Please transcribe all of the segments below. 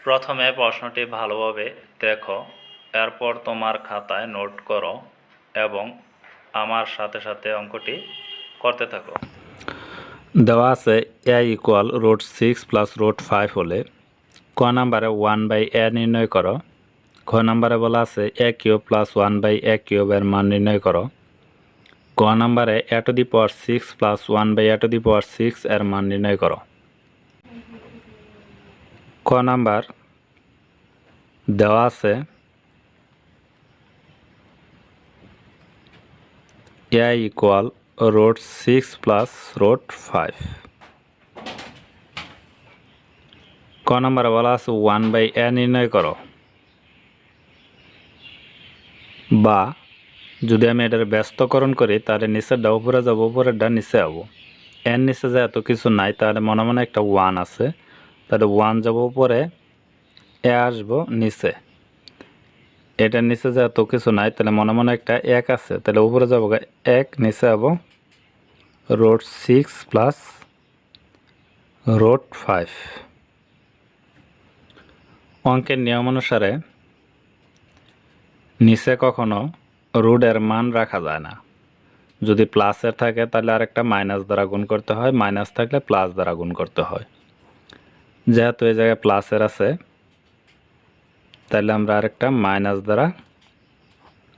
প্রথমে প্রশ্নটি ভালোভাবে দেখো, এরপর তোমার খাতায় নোট করো এবং আমার সাথে সাথে অঙ্কটি করতে থাকো। দেওয়া আছে a ইকুয়াল √6 প্লাস √5 হলে ক নাম্বারে 1/a নির্ণয় করো। খ নাম্বারে বলা আছে a কিউব প্লাস 1/a কিউবের মান নির্ণয় করো। ক নাম্বারে a⁶ প্লাস 1/a⁶ এর মান নির্ণয় করো। ক নাম্বার দেওয়া আছে a ইকুয়াল √6 প্লাস √5। ক নাম্বারে বলা আছে 1/a নির্ণয় করো, বা যদি আমি এটার ব্যস্তকরণ করি তাহলে নিচেরটা উপরে যাব, উপরেরটা নিচে যাবো। এর নিচে যে এত কিছু নাই, তাহলে মনে মনে একটা 1 আছে, তাহলে 1 যাব উপরে, এ আসবো নিচে। এটার নিচে যে এত কিছু নাই, তাহলে মনে মনে একটা 1 আছে, তাহলে উপরে যাবো 1, নিচে যাবো √6 প্লাস √5। অঙ্কের নিয়ম অনুসারে নিচে কখনো রুটের মান রাখা যায় না। যদি প্লাসের থাকে তাহলে আরেকটা মাইনাস দ্বারা গুণ করতে হয়, মাইনাস থাকলে প্লাস দ্বারা গুণ করতে হয়। যেহেতু এই জায়গায় প্লাসের আছে, তাহলে আমরা আরেকটা মাইনাস দ্বারা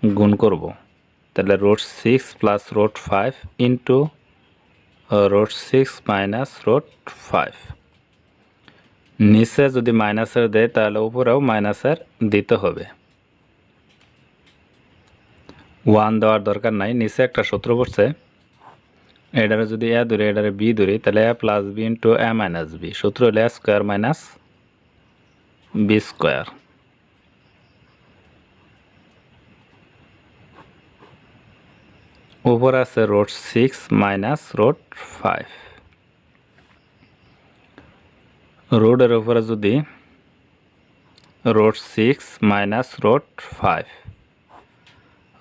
গুণ করব। তাহলে √6 প্লাস √5 ইন্টু √6 মাইনাস √5। নিচে যদি মাইনাসের দেয় তাহলে উপরেও মাইনাসের দিতে হবে। 1 দেওয়ার দরকার নাই, নিচে একটা সূত্র পড়ছে, এটারে যদি a ধরি, এটারে b ধরি, তাহলে a plus b into a minus b। সূত্র হলো a square minus b square. উপরে আছে √6 মাইনাস √5। রুটের উপরে যদি √6 মাইনাস √5,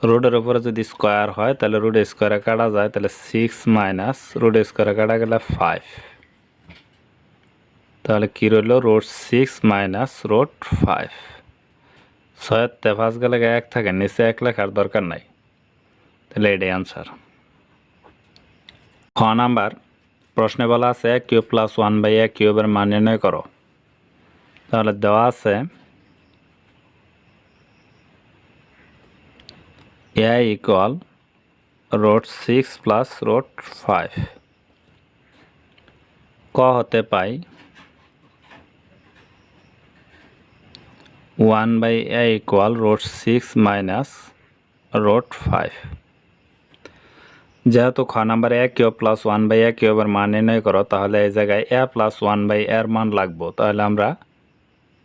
রুটের উপরে যদি স্কোয়ার হয় তাহলে রুট স্কোয়ারে কাটা যায়, তাহলে 6 মাইনাস রুট স্কোয়ারে কাটা গেলে 5। তাহলে কী রইল √6 মাইনাস √5। 6 5 গেলে 1 থাকে, নিচে 1 লেখার দরকার নাই, তাহলে এটাই আনসার। খ নাম্বার প্রশ্নে বলা আছে a কিউব প্লাস 1/a কিউবের মান নির্ণয় করো। তাহলে দেওয়া আছে a ইকুয়াল √6 প্লাস √5। ক হতে পাই 1/a ইকুয়াল √6 মাইনাস √5। যেহেতু খ নাম্বারে a কিউব প্লাস 1/a কিউবের মান নির্ণয় করো, তাহলে এই জায়গায় a প্লাস 1/a এর মান লাগবো। তাহলে আমরা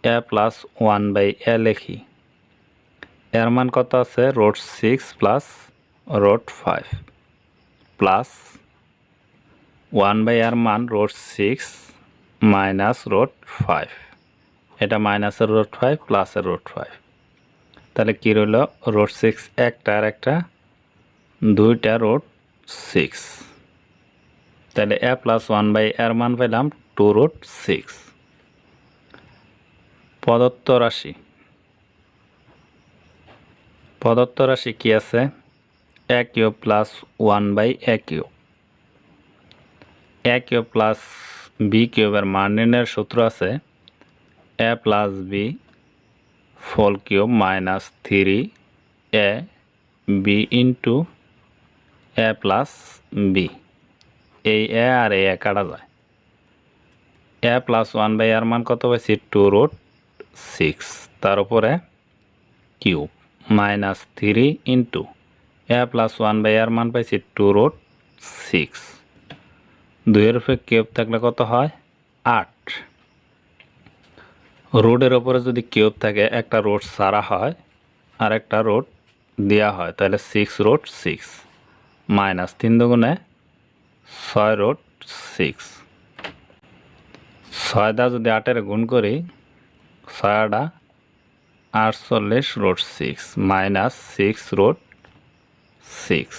a প্লাস 1/a লিখি। এর মান কত আছে √6 প্লাস √5 প্লাস 1/a এর মান √6 মাইনাস √5। এটা মাইনাসের √5 প্লাসের √5। তাহলে কী রইল √6 একটা আর একটা দুইটা √6। তাহলে a প্লাস 1/a এর মান পেলাম 2√6। প্রদত্ত রাশি কি আছে a cube plus 1/a cube. a cube plus b কিউবের মান নির্ণয়ের সূত্র আছে a plus b whole cube minus 3ab into a plus b। এই a আর a কাটা যায়। a প্লাস 1/a এর মান কত পাইছি 2√6, তার উপরে cube minus 3 into a plus 1/a এর মান পাইছি 2√6। 2-এর উপরে কিউব থাকলে কত হয় 8। রুটের উপরে যদি কিউব থাকে একটা রুট সারা হয় আর একটা রুট দেওয়া হয়, তাহলে 6√6 মাইনাস 3 দুগুণে 6√6। 6 দা যদি 8-এর গুণ করি 6 48√6 মাইনাস 6√6।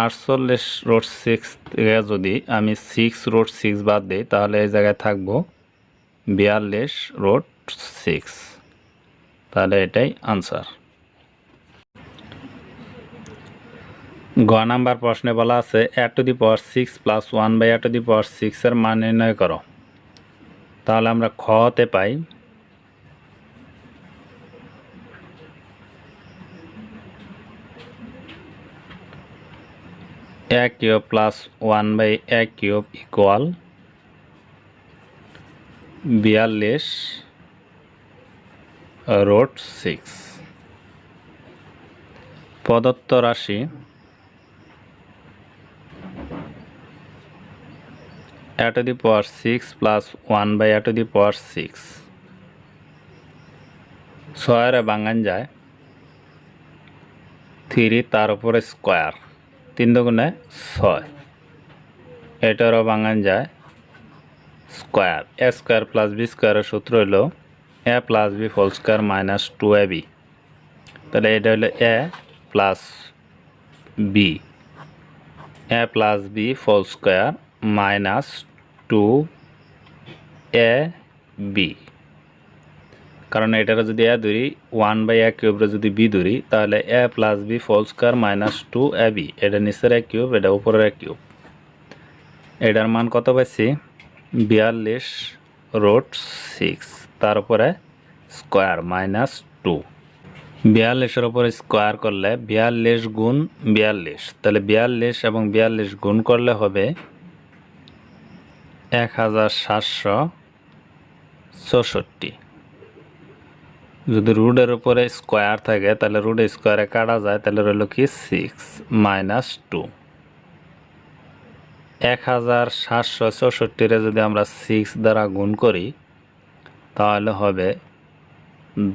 48√6 থেকে যদি আমি 6√6 বাদ দিই তাহলে এই জায়গায় থাকবো 42√6, তাহলে এটাই আনসার। গ নাম্বার প্রশ্নে বলা আছে a⁶ প্লাস 1/a⁶ এর মান নির্ণয় করো। তাহলে আমরা খতে পাই a³ প্লাস 1/a³ ইকুয়াল 42√6। প্রদত্ত রাশি a⁶ প্লাস 1/a⁶, 6 ভাঙান যায় 3 তার উপরে স্কোয়ার, 3 দুগুণে 6, এটারও ভাঙান যায় square. a square plus b স্কোয়ারের সূত্র হলো a plus b whole square minus 2ab, তাহলে এটা হলো a plus b whole square minus 2ab, কারণ এটার যদি a ধরি 1/a³ যদি b ধরি তাহলে a plus b whole square minus 2ab, এটা নিচের a³, এটা উপরের a³। এটার মান কত পাইছি 42√6, তার উপরে স্কোয়ার মাইনাস 2। 42-এর উপরে স্কোয়ার করলে 42 গুণ 42, তাহলে 42 এবং 42 গুণ করলে হবে 1764। যদি রুটের উপরে স্কোয়ার থাকে তাহলে রুট স্কোয়ারে কাটা যায়, তাহলে রইল কি 6 মাইনাস 2। 1764 যদি আমরা 6 দ্বারা গুণ করি তাহলে হবে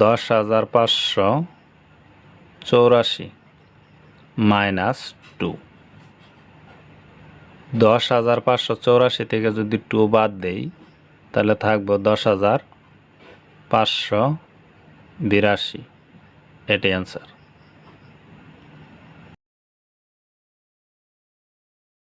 10,584 মাইনাস 2। 10,584 থেকে যদি 2 বাদ দেই তাহলে থাকবো 10,582, এটাই অ্যান্সার।